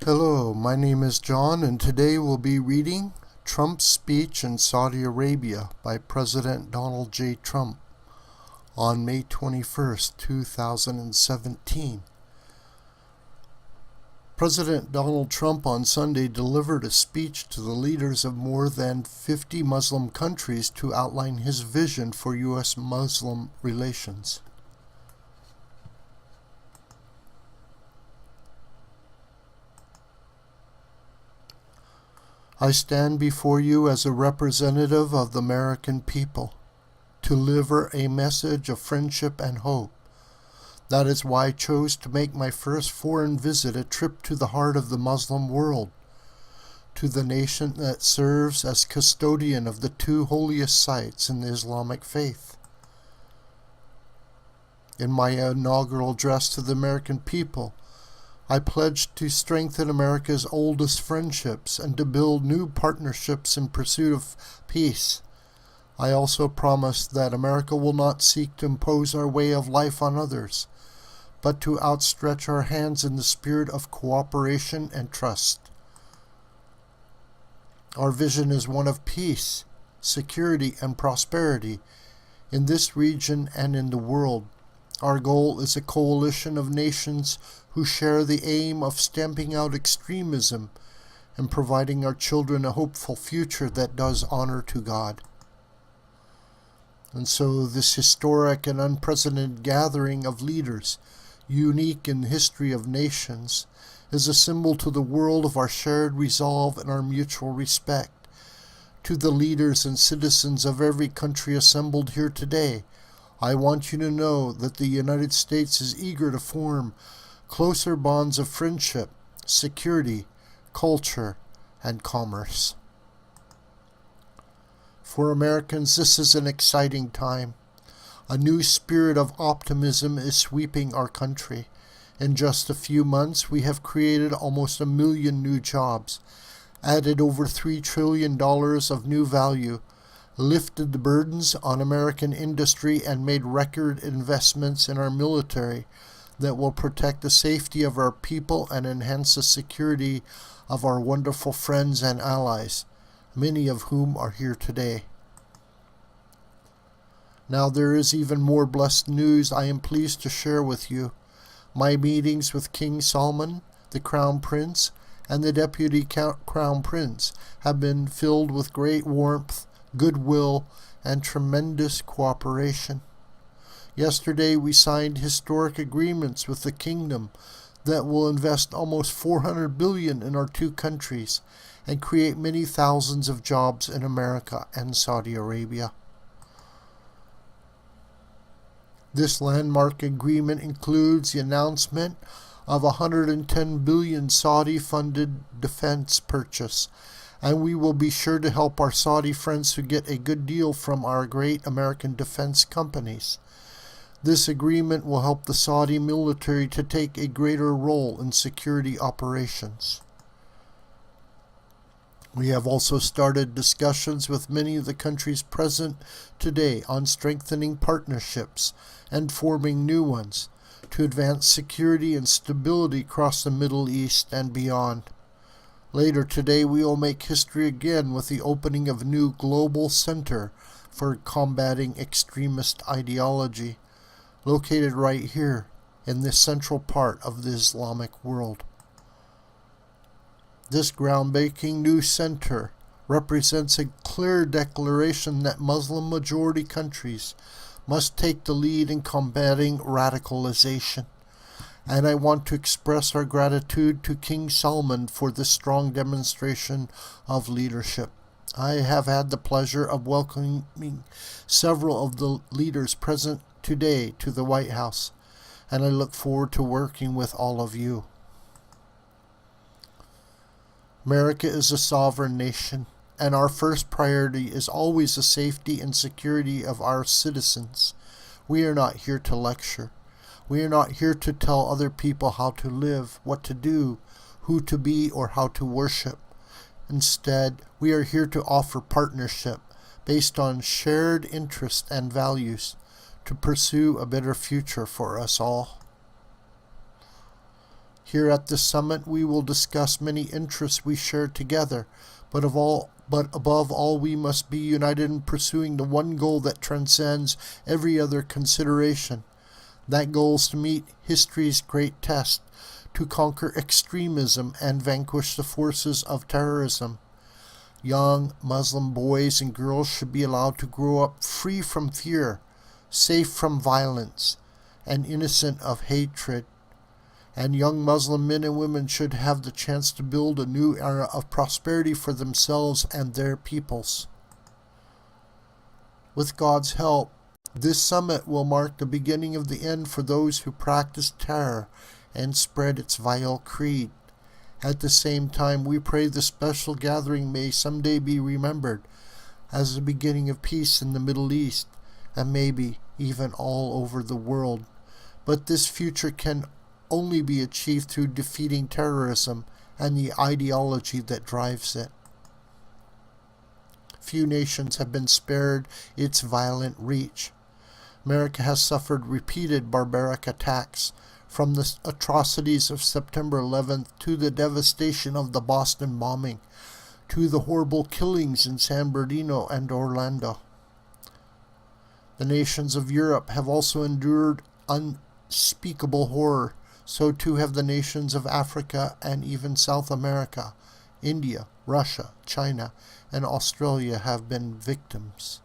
Hello, my name is John, and today we'll be reading Trump's Speech in Saudi Arabia by President Donald J. Trump on May 21st, 2017. President Donald Trump on Sunday delivered a speech to the leaders of more than 50 Muslim countries to outline his vision for U.S.-Muslim relations. I stand before you as a representative of the American people to deliver a message of friendship and hope. That is why I chose to make my first foreign visit a trip to the heart of the Muslim world, to the nation that serves as custodian of the two holiest sites in the Islamic Faith. In my inaugural address to the American people, I pledged to strengthen America's oldest friendships and to build new partnerships in pursuit of peace. I also promised that America will not seek to impose our way of life on others, but to outstretch our hands in the spirit of cooperation and trust. Our vision is one of peace, security, and prosperity in this region and in the world. Our goal is a coalition of nations who share the aim of stamping out extremism and providing our children a hopeful future that does honor to God. And so this historic and unprecedented gathering of leaders, unique in the history of nations, is a symbol to the world of our shared resolve and our mutual respect. To the leaders and citizens of every country assembled here today, I want you to know that the United States is eager to form closer bonds of friendship, security, culture, and commerce. For Americans, this is an exciting time. A new spirit of optimism is sweeping our country. In just a few months, we have created almost 1 million new jobs, added over $3 trillion of new value, lifted the burdens on American industry, and made record investments in our military that will protect the safety of our people and enhance the security of our wonderful friends and allies, many of whom are here today. Now there is even more blessed news I am pleased to share with you. My meetings with King Salman, the Crown Prince, and the Deputy Crown Prince have been filled with great warmth, goodwill, and tremendous cooperation. Yesterday we signed historic agreements with the kingdom that will invest almost $400 billion in our two countries and create many thousands of jobs in America and Saudi Arabia. This landmark agreement includes the announcement of a $110 billion Saudi-funded defense purchase, and we will be sure to help our Saudi friends who get a good deal from our great American defense companies. This agreement will help the Saudi military to take a greater role in security operations. We have also started discussions with many of the countries present today on strengthening partnerships and forming new ones to advance security and stability across the Middle East and beyond. Later today, we will make history again with the opening of a new global center for combating extremist ideology, located right here in this central part of the Islamic world. This groundbreaking new center represents a clear declaration that Muslim-majority countries must take the lead in combating radicalization. And I want to express our gratitude to King Salman for this strong demonstration of leadership. I have had the pleasure of welcoming several of the leaders present today to the White House, and I look forward to working with all of you. America is a sovereign nation, and our first priority is always the safety and security of our citizens. We are not here to lecture. We are not here to tell other people how to live, what to do, who to be, or how to worship. Instead, we are here to offer partnership based on shared interests and values to pursue a better future for us all. Here at this summit we will discuss many interests we share together, but above all we must be united in pursuing the one goal that transcends every other consideration. That goal is to meet history's great test, to conquer extremism and vanquish the forces of terrorism. Young Muslim boys and girls should be allowed to grow up free from fear, safe from violence, and innocent of hatred. And young Muslim men and women should have the chance to build a new era of prosperity for themselves and their peoples. With God's help, this summit will mark the beginning of the end for those who practice terror and spread its vile creed. At the same time, we pray the special gathering may someday be remembered as the beginning of peace in the Middle East, and maybe even all over the world. But this future can only be achieved through defeating terrorism and the ideology that drives it. Few nations have been spared its violent reach. America has suffered repeated barbaric attacks, from the atrocities of September 11th to the devastation of the Boston bombing, to the horrible killings in San Bernardino and Orlando. The nations of Europe have also endured unspeakable horror. So too have the nations of Africa and even South America. India, Russia, China, and Australia have been victims.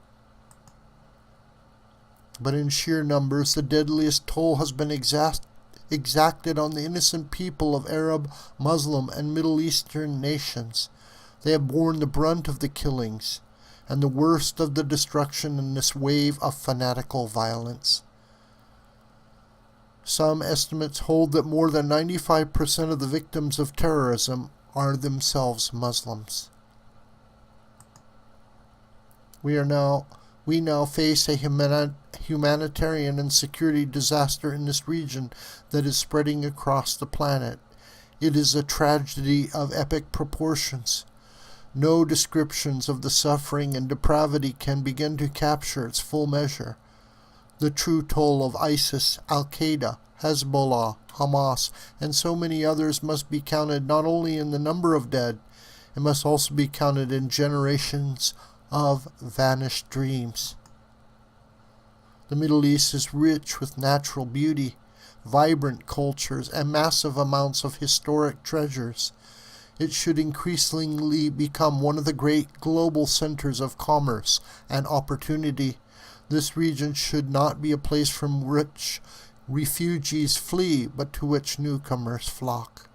But in sheer numbers, the deadliest toll has been exacted on the innocent people of Arab, Muslim, and Middle Eastern nations. They have borne the brunt of the killings and the worst of the destruction in this wave of fanatical violence. Some estimates hold that more than 95% of the victims of terrorism are themselves Muslims. We now face a humanitarian and security disaster in this region that is spreading across the planet. It is a tragedy of epic proportions. No descriptions of the suffering and depravity can begin to capture its full measure. The true toll of ISIS, Al-Qaeda, Hezbollah, Hamas, and so many others must be counted not only in the number of dead, it must also be counted in generations of vanished dreams. The Middle East is rich with natural beauty, vibrant cultures, and massive amounts of historic treasures. It should increasingly become one of the great global centers of commerce and opportunity. This region should not be a place from which refugees flee, but to which newcomers flock.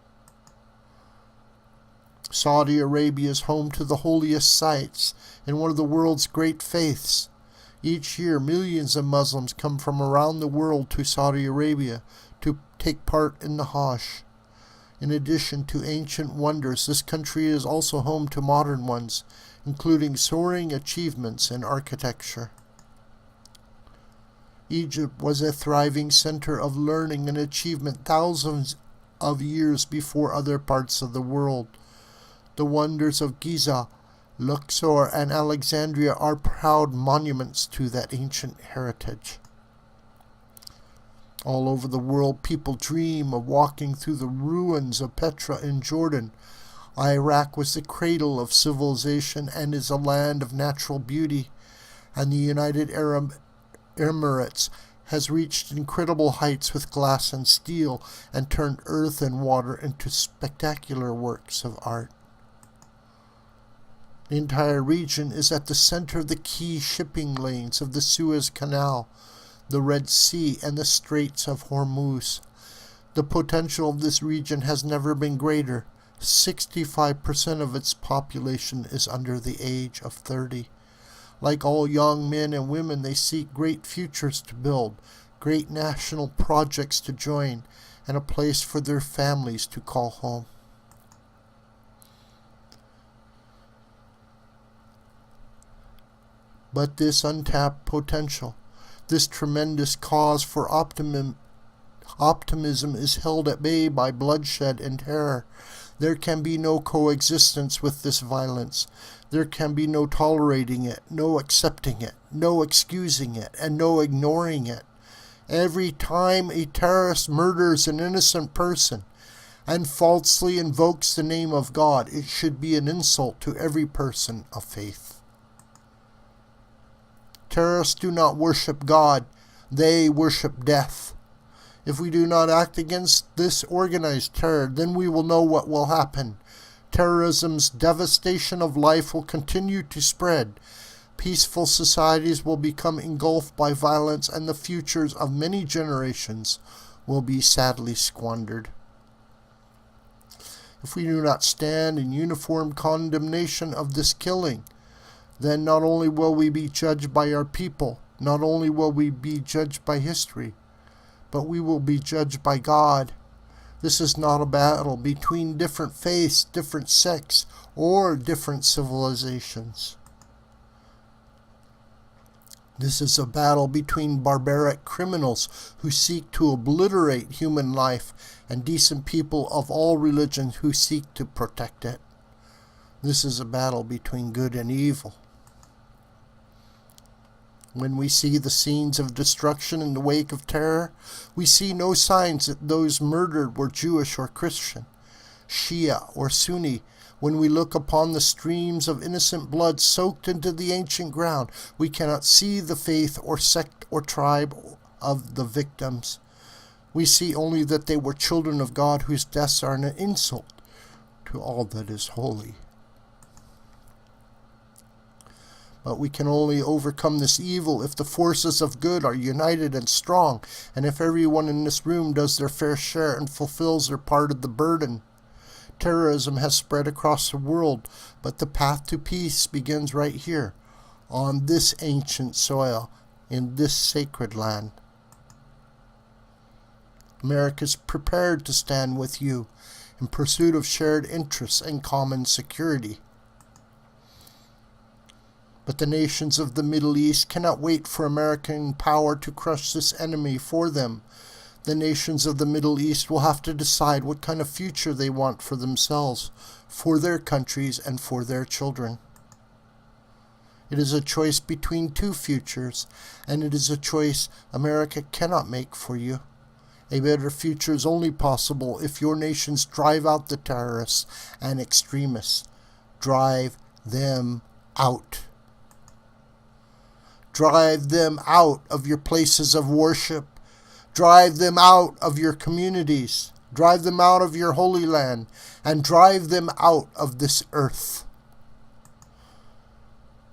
Saudi Arabia is home to the holiest sites in one of the world's great faiths. Each year, millions of Muslims come from around the world to Saudi Arabia to take part in the Hajj. In addition to ancient wonders, this country is also home to modern ones, including soaring achievements in architecture. Egypt was a thriving center of learning and achievement thousands of years before other parts of the world. The wonders of Giza, Luxor, and Alexandria are proud monuments to that ancient heritage. All over the world, people dream of walking through the ruins of Petra in Jordan. Iraq was the cradle of civilization and is a land of natural beauty, and the United Arab Emirates has reached incredible heights with glass and steel and turned earth and water into spectacular works of art. The entire region is at the center of the key shipping lanes of the Suez Canal, the Red Sea, and the Straits of Hormuz. The potential of this region has never been greater. 65% of its population is under the age of 30. Like all young men and women, they seek great futures to build, great national projects to join, and a place for their families to call home. But this untapped potential, this tremendous cause for optimism is held at bay by bloodshed and terror. There can be no coexistence with this violence. There can be no tolerating it, no accepting it, no excusing it, and no ignoring it. Every time a terrorist murders an innocent person, and falsely invokes the name of God, it should be an insult to every person of faith. Terrorists do not worship God, they worship death. If we do not act against this organized terror, then we will know what will happen. Terrorism's devastation of life will continue to spread. Peaceful societies will become engulfed by violence, and the futures of many generations will be sadly squandered. If we do not stand in uniform condemnation of this killing, then not only will we be judged by our people, not only will we be judged by history, but we will be judged by God. This is not a battle between different faiths, different sects, or different civilizations. This is a battle between barbaric criminals who seek to obliterate human life and decent people of all religions who seek to protect it. This is a battle between good and evil. When we see the scenes of destruction in the wake of terror, we see no signs that those murdered were Jewish or Christian, Shia or Sunni. When we look upon the streams of innocent blood soaked into the ancient ground, we cannot see the faith or sect or tribe of the victims. We see only that they were children of God whose deaths are an insult to all that is holy. But we can only overcome this evil if the forces of good are united and strong, and if everyone in this room does their fair share and fulfills their part of the burden. Terrorism has spread across the world, but the path to peace begins right here, on this ancient soil, in this sacred land. America is prepared to stand with you in pursuit of shared interests and common security. But the nations of the Middle East cannot wait for American power to crush this enemy for them. The nations of the Middle East will have to decide what kind of future they want for themselves, for their countries, and for their children. It is a choice between two futures, and it is a choice America cannot make for you. A better future is only possible if your nations drive out the terrorists and extremists. Drive them out. Drive them out of your places of worship. Drive them out of your communities. Drive them out of your holy land. And drive them out of this earth.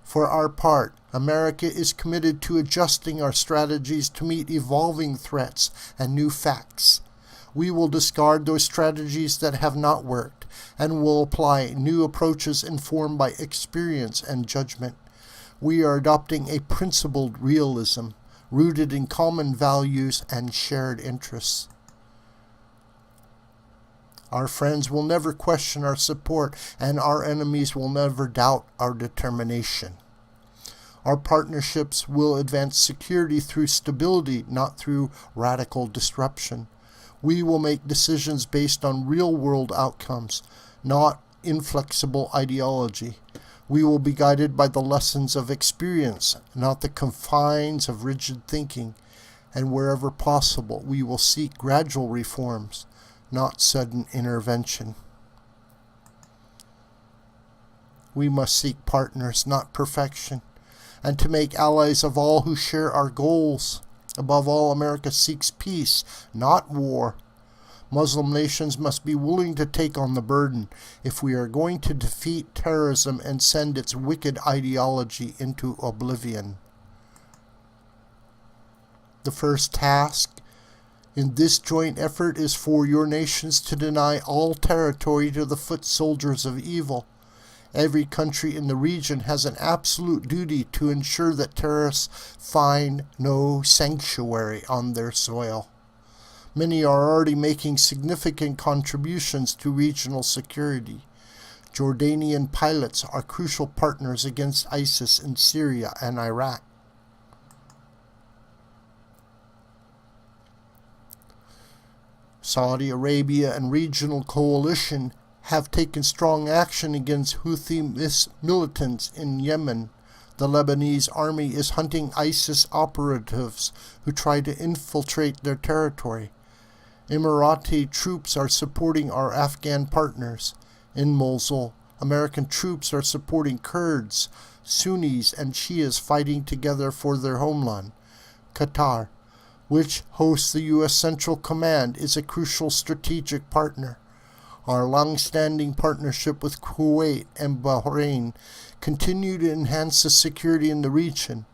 For our part, America is committed to adjusting our strategies to meet evolving threats and new facts. We will discard those strategies that have not worked and will apply new approaches informed by experience and judgment. We are adopting a principled realism rooted in common values and shared interests. Our friends will never question our support, and our enemies will never doubt our determination. Our partnerships will advance security through stability, not through radical disruption. We will make decisions based on real-world outcomes, not inflexible ideology. We will be guided by the lessons of experience, not the confines of rigid thinking, and wherever possible, we will seek gradual reforms, not sudden intervention. We must seek partners, not perfection, and to make allies of all who share our goals. Above all, America seeks peace, not war. Muslim nations must be willing to take on the burden if we are going to defeat terrorism and send its wicked ideology into oblivion. The first task in this joint effort is for your nations to deny all territory to the foot soldiers of evil. Every country in the region has an absolute duty to ensure that terrorists find no sanctuary on their soil. Many are already making significant contributions to regional security. Jordanian pilots are crucial partners against ISIS in Syria and Iraq. Saudi Arabia and regional coalition have taken strong action against Houthi militants in Yemen. The Lebanese army is hunting ISIS operatives who try to infiltrate their territory. Emirati troops are supporting our Afghan partners. In Mosul, American troops are supporting Kurds, Sunnis, and Shias fighting together for their homeland. Qatar, which hosts the U.S. Central Command, is a crucial strategic partner. Our long-standing partnership with Kuwait and Bahrain continue to enhance the security in the region,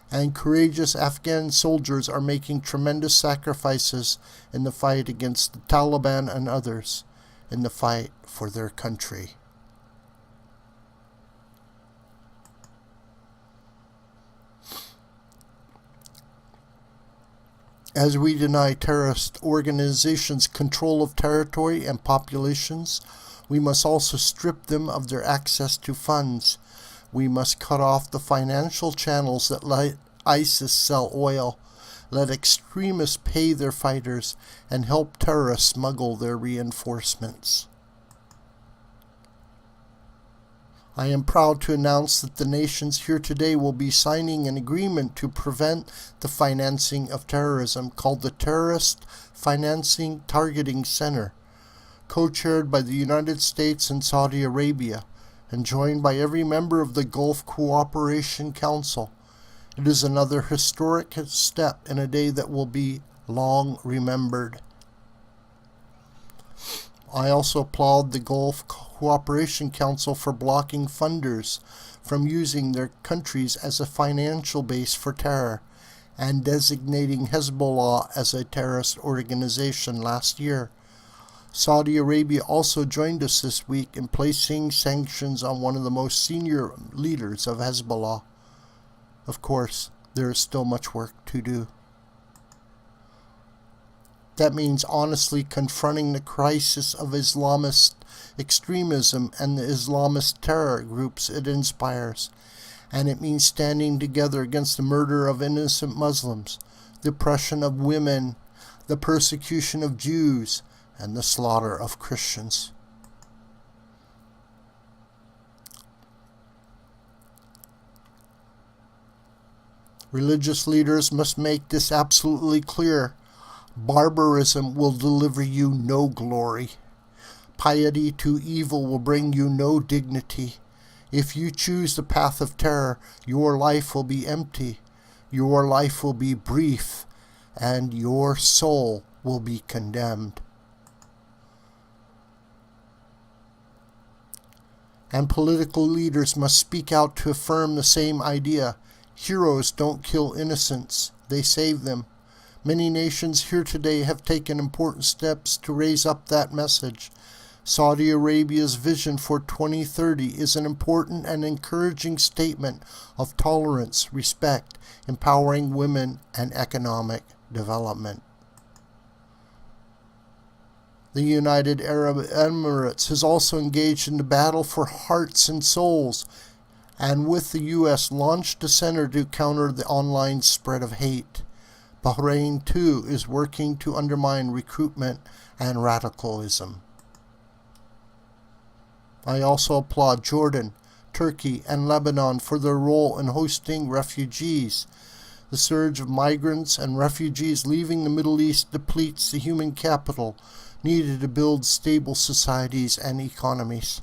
and courageous Afghan soldiers are making tremendous sacrifices in the fight against the Taliban and others, in the fight for their country. As we deny terrorist organizations control of territory and populations, we must also strip them of their access to funds. We must cut off the financial channels that let ISIS sell oil, let extremists pay their fighters, and help terrorists smuggle their reinforcements. I am proud to announce that the nations here today will be signing an agreement to prevent the financing of terrorism called the Terrorist Financing Targeting Center, co-chaired by the United States and Saudi Arabia, and joined by every member of the Gulf Cooperation Council. It is another historic step in a day that will be long remembered. I also applaud the Gulf Cooperation Council for blocking funders from using their countries as a financial base for terror and designating Hezbollah as a terrorist organization last year. Saudi Arabia also joined us this week in placing sanctions on one of the most senior leaders of Hezbollah. Of course, there is still much work to do. That means honestly confronting the crisis of Islamist extremism and the Islamist terror groups it inspires. And it means standing together against the murder of innocent Muslims, the oppression of women, the persecution of Jews, and the slaughter of Christians. Religious leaders must make this absolutely clear. Barbarism will deliver you no glory. Piety to evil will bring you no dignity. If you choose the path of terror, your life will be empty, your life will be brief, and your soul will be condemned. And political leaders must speak out to affirm the same idea. Heroes don't kill innocents, they save them. Many nations here today have taken important steps to raise up that message. Saudi Arabia's vision for 2030 is an important and encouraging statement of tolerance, respect, empowering women, and economic development. The United Arab Emirates has also engaged in the battle for hearts and souls, and with the U.S. launched a center to counter the online spread of hate. Bahrain, too, is working to undermine recruitment and radicalism. I also applaud Jordan, Turkey, and Lebanon for their role in hosting refugees. The surge of migrants and refugees leaving the Middle East depletes the human capital needed to build stable societies and economies.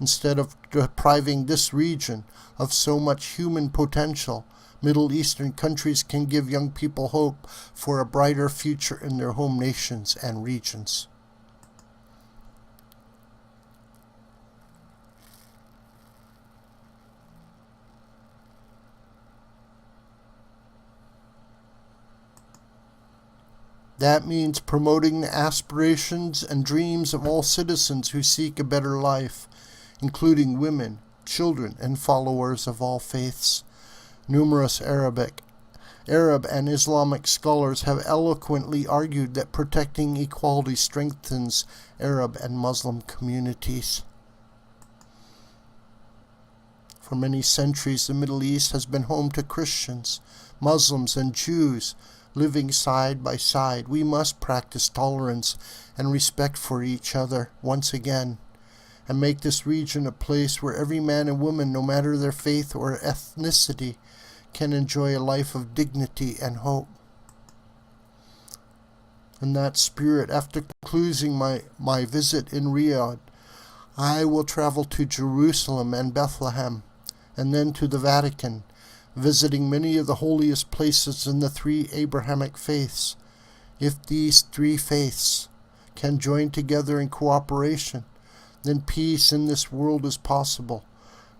Instead of depriving this region of so much human potential, Middle Eastern countries can give young people hope for a brighter future in their home nations and regions. That means promoting the aspirations and dreams of all citizens who seek a better life, including women, children, and followers of all faiths. Numerous Arab and Islamic scholars have eloquently argued that protecting equality strengthens Arab and Muslim communities. For many centuries, the Middle East has been home to Christians, Muslims, and Jews living side by side. We must practice tolerance and respect for each other once again, and make this region a place where every man and woman, no matter their faith or ethnicity, can enjoy a life of dignity and hope. In that spirit, after concluding my visit in Riyadh, I will travel to Jerusalem and Bethlehem, and then to the Vatican, visiting many of the holiest places in the three Abrahamic faiths. If these three faiths can join together in cooperation, then peace in this world is possible,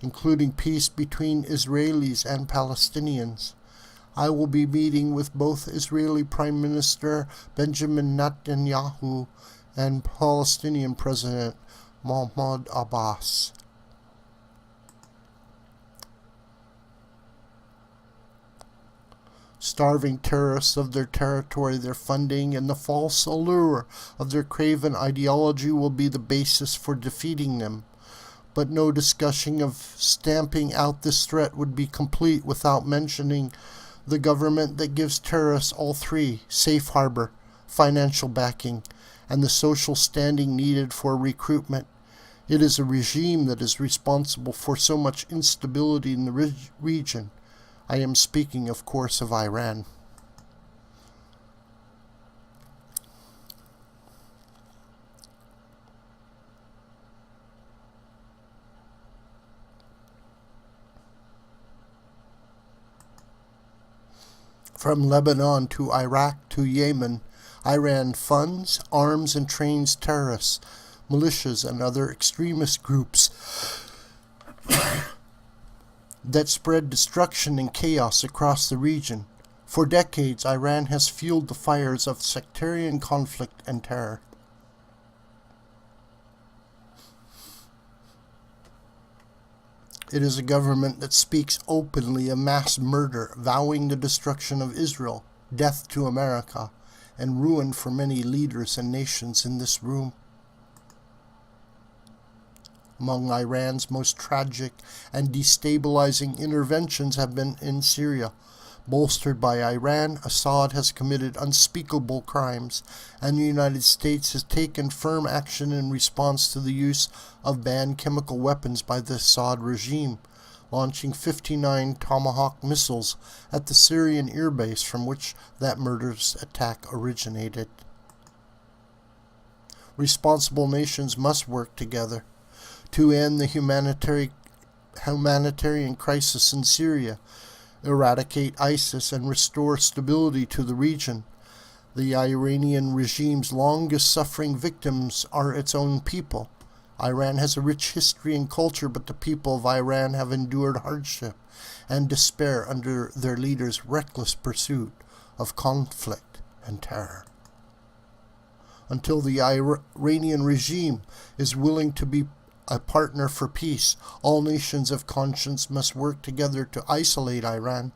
including peace between Israelis and Palestinians. I will be meeting with both Israeli Prime Minister Benjamin Netanyahu and Palestinian President Mahmoud Abbas. Starving terrorists of their territory, their funding, and the false allure of their craven ideology will be the basis for defeating them. But no discussion of stamping out this threat would be complete without mentioning the government that gives terrorists all three: safe harbor, financial backing, and the social standing needed for recruitment. It is a regime that is responsible for so much instability in the region. I am speaking, of course, of Iran. From Lebanon to Iraq to Yemen, Iran funds, arms, and trains terrorists, militias, and other extremist groups that spread destruction and chaos across the region. For decades, Iran has fueled the fires of sectarian conflict and terror. It is a government that speaks openly of mass murder, vowing the destruction of Israel, death to America, and ruin for many leaders and nations in this room. Among Iran's most tragic and destabilizing interventions have been in Syria. Bolstered by Iran, Assad has committed unspeakable crimes, and the United States has taken firm action in response to the use of banned chemical weapons by the Assad regime, launching 59 Tomahawk missiles at the Syrian airbase from which that murderous attack originated. Responsible nations must work together to end the humanitarian crisis in Syria, eradicate ISIS, and restore stability to the region. The Iranian regime's longest suffering victims are its own people. Iran has a rich history and culture, but the people of Iran have endured hardship and despair under their leaders' reckless pursuit of conflict and terror. Until the Iranian regime is willing to be a partner for peace, all nations of conscience must work together to isolate Iran,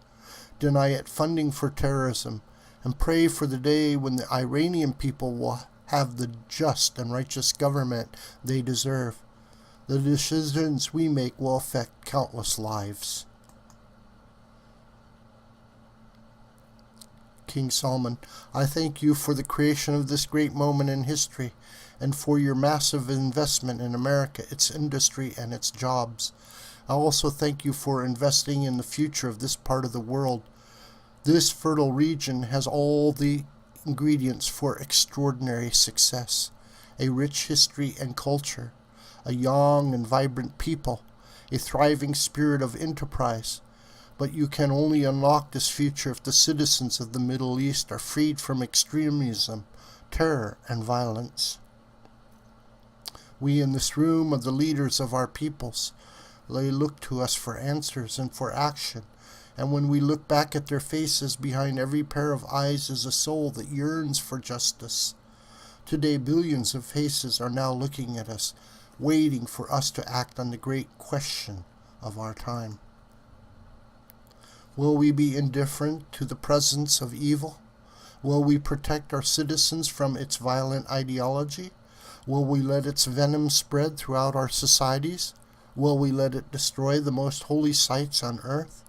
deny it funding for terrorism, and pray for the day when the Iranian people will have the just and righteous government they deserve. The decisions we make will affect countless lives. King Solomon, I thank you for the creation of this great moment in history, and for your massive investment in America, its industry, and its jobs. I also thank you for investing in the future of this part of the world. This fertile region has all the ingredients for extraordinary success: a rich history and culture, a young and vibrant people, a thriving spirit of enterprise. But you can only unlock this future if the citizens of the Middle East are freed from extremism, terror, and violence. We in this room are the leaders of our peoples. They look to us for answers and for action, and when we look back at their faces, behind every pair of eyes is a soul that yearns for justice. Today, billions of faces are now looking at us, waiting for us to act on the great question of our time. Will we be indifferent to the presence of evil? Will we protect our citizens from its violent ideology? Will we let its venom spread throughout our societies? Will we let it destroy the most holy sites on earth?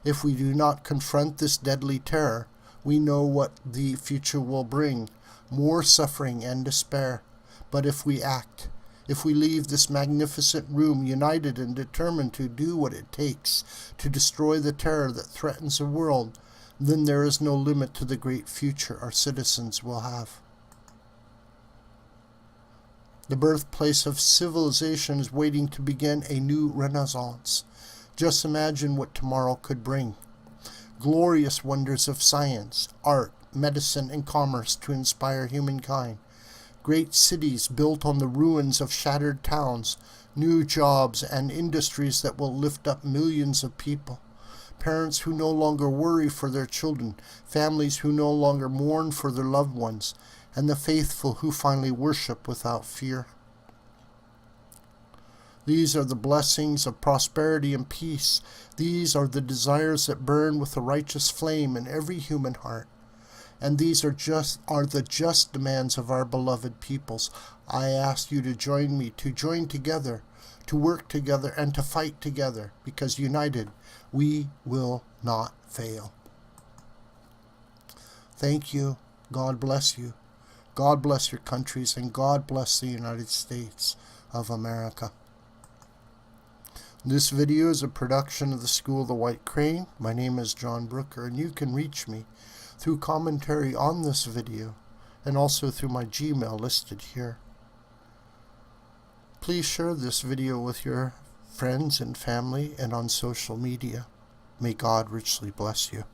If we do not confront this deadly terror, we know what the future will bring: more suffering and despair. But if we act, if we leave this magnificent room united and determined to do what it takes to destroy the terror that threatens the world, then there is no limit to the great future our citizens will have. The birthplace of civilization is waiting to begin a new renaissance. Just imagine what tomorrow could bring. Glorious wonders of science, art, medicine, and commerce to inspire humankind. Great cities built on the ruins of shattered towns. New jobs and industries that will lift up millions of people. Parents who no longer worry for their children. Families who no longer mourn for their loved ones. And the faithful who finally worship without fear. These are the blessings of prosperity and peace. These are the desires that burn with a righteous flame in every human heart. And these are the just demands of our beloved peoples. I ask you to join me, to join together, to work together, and to fight together, because united we will not fail. Thank you. God bless you. God bless your countries, and God bless the United States of America. This video is a production of the School of the White Crane. My name is John Brooker, and you can reach me through commentary on this video and also through my Gmail listed here. Please share this video with your friends and family and on social media. May God richly bless you.